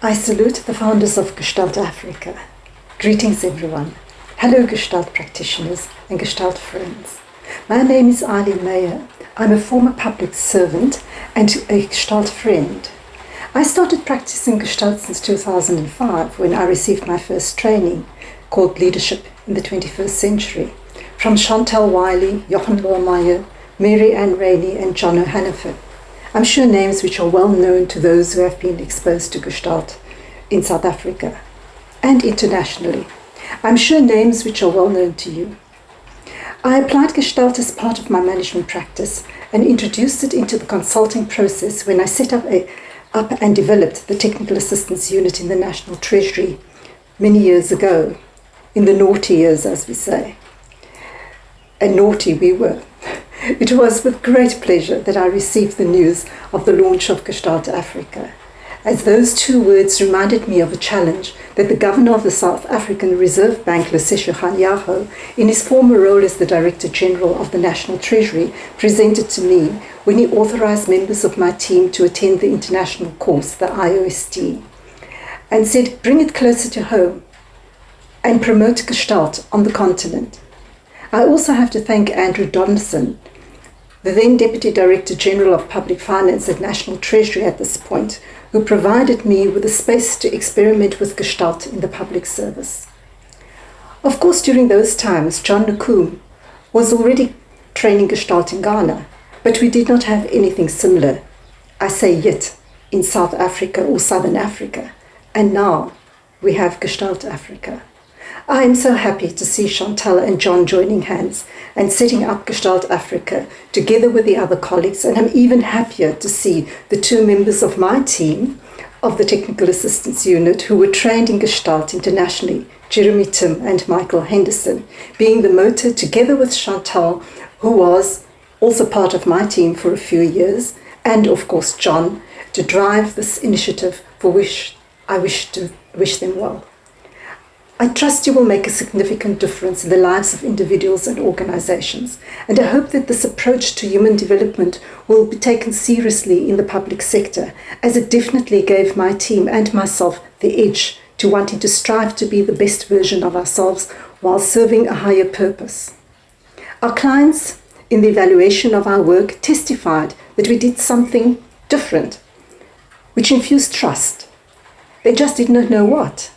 I salute the founders of Gestalt Africa. Greetings everyone. Hello Gestalt practitioners and Gestalt friends. My name is Eileen Meyer. I'm a former public servant and a Gestalt friend. I started practicing Gestalt since 2005 when I received my first training called Leadership in the 21st Century from Chantal Wiley, Jochen Lohmeyer, Mary Ann Rainey and John O'Hannaford. I'm sure names which are well known to those who have been exposed to Gestalt in South Africa and internationally. I'm sure names which are well known to you. I applied Gestalt as part of my management practice and introduced it into the consulting process when I set up and developed the Technical Assistance Unit in the National Treasury many years ago, in the naughty years, as we say. And naughty we were. It was with great pleasure that I received the news of the launch of Gestalt Africa, as those two words reminded me of a challenge that the governor of the South African Reserve Bank, Lesesho Kganyago, in his former role as the Director General of the National Treasury, presented to me when he authorized members of my team to attend the international course, the IOST, and said, bring it closer to home and promote Gestalt on the continent. I also have to thank Andrew Donaldson, the then Deputy Director General of Public Finance at National Treasury at this point, who provided me with a space to experiment with Gestalt in the public service. Of course, during those times, John Nkoom was already training Gestalt in Ghana, but we did not have anything similar, I say yet, in South Africa or Southern Africa, and now we have Gestalt Africa. I am so happy to see Chantal and John joining hands and setting up Gestalt Africa together with the other colleagues, and I'm even happier to see the two members of my team of the Technical Assistance Unit who were trained in Gestalt internationally, Jeremy Tim and Michael Henderson, being the motor together with Chantal, who was also part of my team for a few years, and of course John, to drive this initiative for which I wish them well. I trust you will make a significant difference in the lives of individuals and organizations, and I hope that this approach to human development will be taken seriously in the public sector, as it definitely gave my team and myself the edge to wanting to strive to be the best version of ourselves while serving a higher purpose. Our clients, in the evaluation of our work, testified that we did something different, which infused trust. They just did not know what.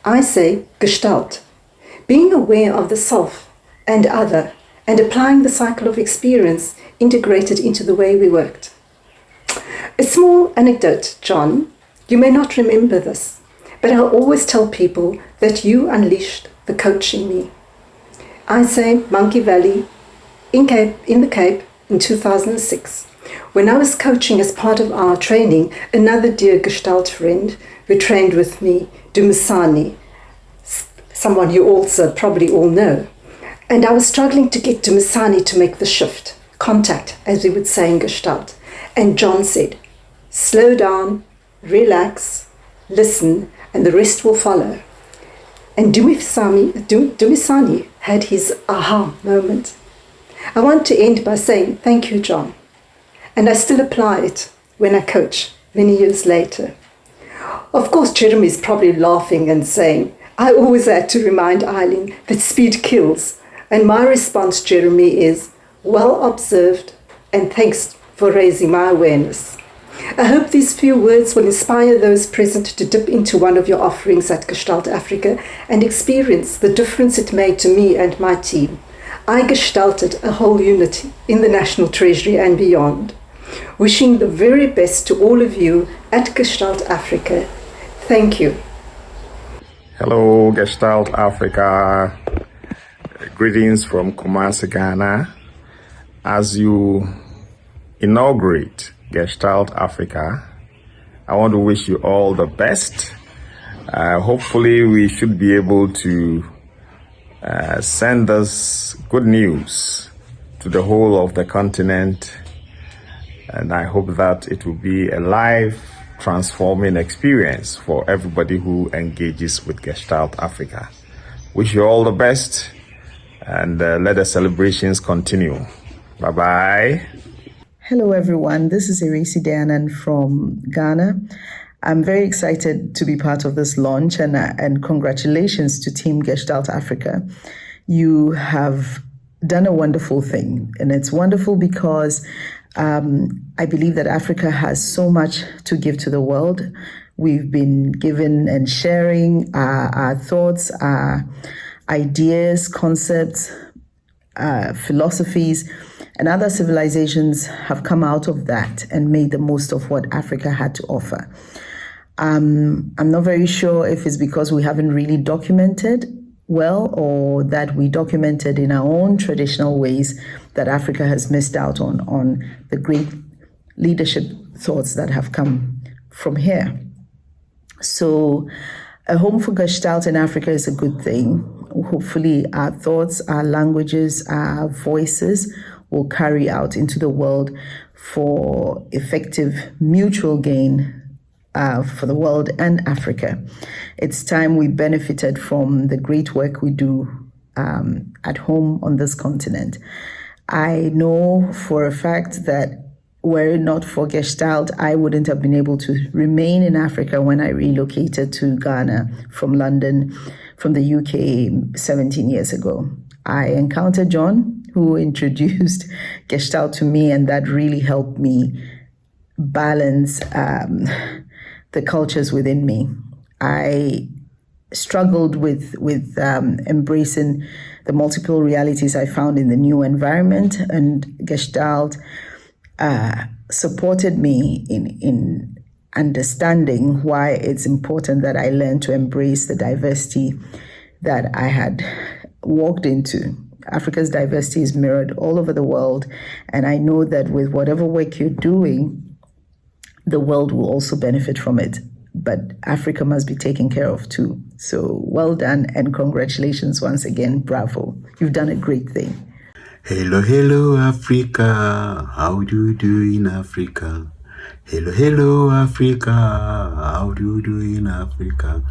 I say Gestalt, being aware of the self and other and applying the cycle of experience integrated into the way we worked. A small anecdote, John, you may not remember this, but I'll always tell people that you unleashed the coach in me. I say Monkey Valley in the Cape in 2006. When I was coaching as part of our training, another dear Gestalt friend who trained with me, Dumisani, someone you also probably all know. And I was struggling to get Dumisani to make the shift, contact, as we would say in Gestalt. And John said, slow down, relax, listen, and the rest will follow. And Dumisani had his aha moment. I want to end by saying thank you, John. And I still apply it when I coach many years later. Of course, Jeremy is probably laughing and saying, I always had to remind Eileen that speed kills. And my response, Jeremy, is, well observed, and thanks for raising my awareness. I hope these few words will inspire those present to dip into one of your offerings at Gestalt Africa and experience the difference it made to me and my team. I gestalted a whole unit in the National Treasury and beyond. Wishing the very best to all of you at Gestalt Africa. Thank you. Hello, Gestalt Africa. Greetings from Kumasi, Ghana. As you inaugurate Gestalt Africa, I want to wish you all the best. Hopefully, we should be able to send us good news to the whole of the continent. And I hope that it will be a life transforming experience for everybody who engages with Gestalt Africa. Wish you all the best, and let the celebrations continue. Bye-bye. Hello everyone, this is Erisi Danan from Ghana. I'm very excited to be part of this launch, and congratulations to Team Gestalt Africa. You have done a wonderful thing, and it's wonderful because I believe that Africa has so much to give to the world. We've been given and sharing our thoughts, our ideas, concepts, philosophies, and other civilizations have come out of that and made the most of what Africa had to offer. I'm not very sure if it's because we haven't really documented well, or that we documented in our own traditional ways, that Africa has missed out on the great leadership thoughts that have come from here. So a home for Gestalt in Africa is a good thing. Hopefully our thoughts, our languages, our voices will carry out into the world for effective mutual gain for the world and Africa. It's time we benefited from the great work we do at home on this continent. I know for a fact that were it not for Gestalt, I wouldn't have been able to remain in Africa when I relocated to Ghana from London, from the UK 17 years ago. I encountered John, who introduced Gestalt to me, and that really helped me balance the cultures within me. I struggled with embracing the multiple realities I found in the new environment, and Gestalt supported me in understanding why it's important that I learn to embrace the diversity that I had walked into. Africa's diversity is mirrored all over the world, and I know that with whatever work you're doing, the world will also benefit from it. But Africa must be taken care of too. So well done, and congratulations once again. Bravo. You've done a great thing. Hello, hello, Africa. How do you do in Africa? Hello, hello, Africa. How do you do in Africa?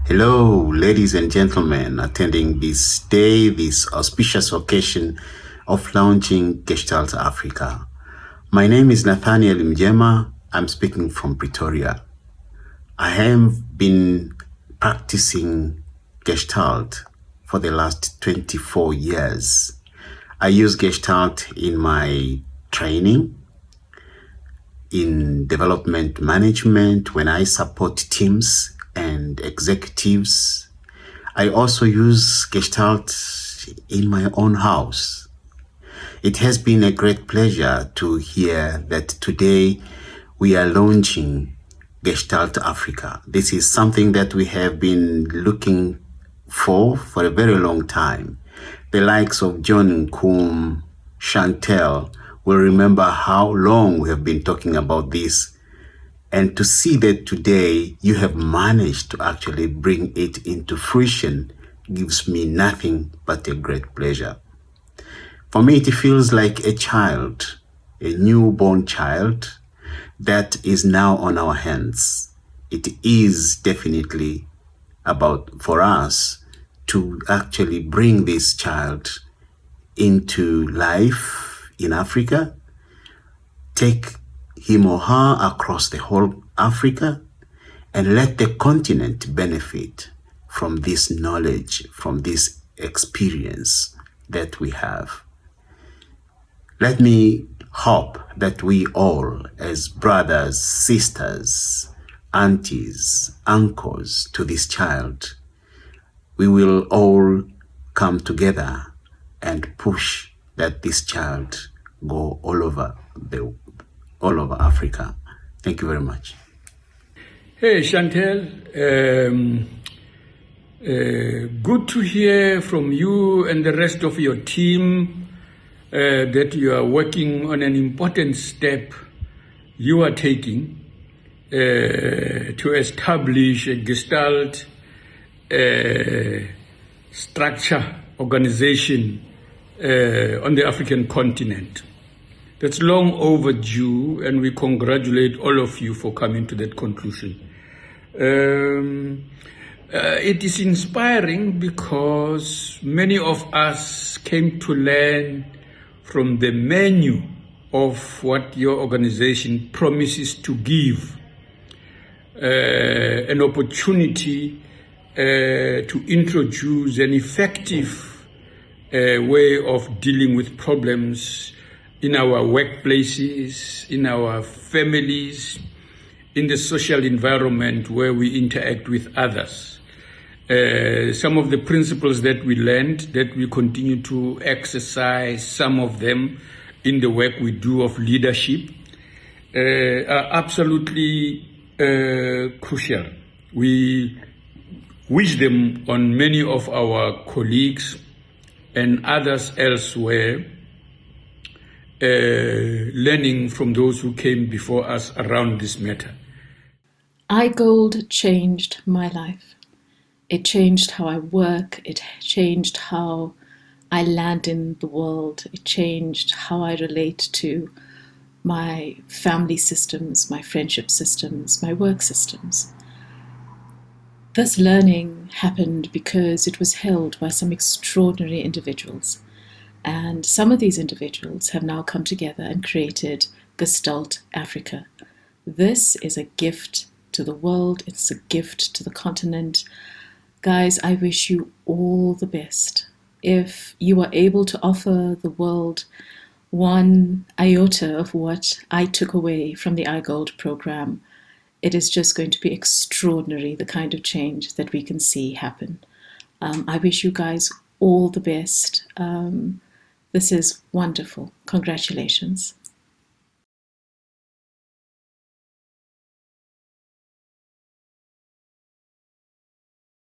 Hello, ladies and gentlemen, attending this day, this auspicious occasion of launching Gestalt Africa. My name is Nathaniel Mjema. I'm speaking from Pretoria. I have been practicing Gestalt for the last 24 years. I use Gestalt in my training, in development management, when I support teams and executives. I also use Gestalt in my own house. It has been a great pleasure to hear that today we are launching Gestalt Africa. This is something that we have been looking for a very long time. The likes of John Nkum, Chantel will remember how long we have been talking about this. And to see that today you have managed to actually bring it into fruition gives me nothing but a great pleasure. For me, it feels like a child, a newborn child, that is now on our hands. It is definitely about for us to actually bring this child into life in Africa, take him or her across the whole Africa, and let the continent benefit from this knowledge, from this experience that we have. Let me hope that we all, as brothers, sisters, aunties, uncles to this child, we will all come together and push that this child go all over Africa. Thank you very much. Hey Chantel, good to hear from you and the rest of your team that you are working on an important step you are taking to establish a Gestalt structure organization on the African continent. That's long overdue, and we congratulate all of you for coming to that conclusion. It is inspiring because many of us came to learn from the menu of what your organization promises to give. an opportunity to introduce an effective way of dealing with problems in our workplaces, in our families, in the social environment where we interact with others. Some of the principles that we learned, that we continue to exercise, some of them in the work we do of leadership, are absolutely crucial. We wish them on many of our colleagues and others elsewhere, learning from those who came before us around this matter. iGold changed my life. It changed how I work. It changed how I land in the world. It changed how I relate to my family systems, my friendship systems, my work systems. This learning happened because it was held by some extraordinary individuals. And some of these individuals have now come together and created Gestalt Africa. This is a gift to the world. It's a gift to the continent. Guys, I wish you all the best. If you are able to offer the world one iota of what I took away from the iGold program, it is just going to be extraordinary, the kind of change that we can see happen. I wish you guys all the best. This is wonderful. Congratulations.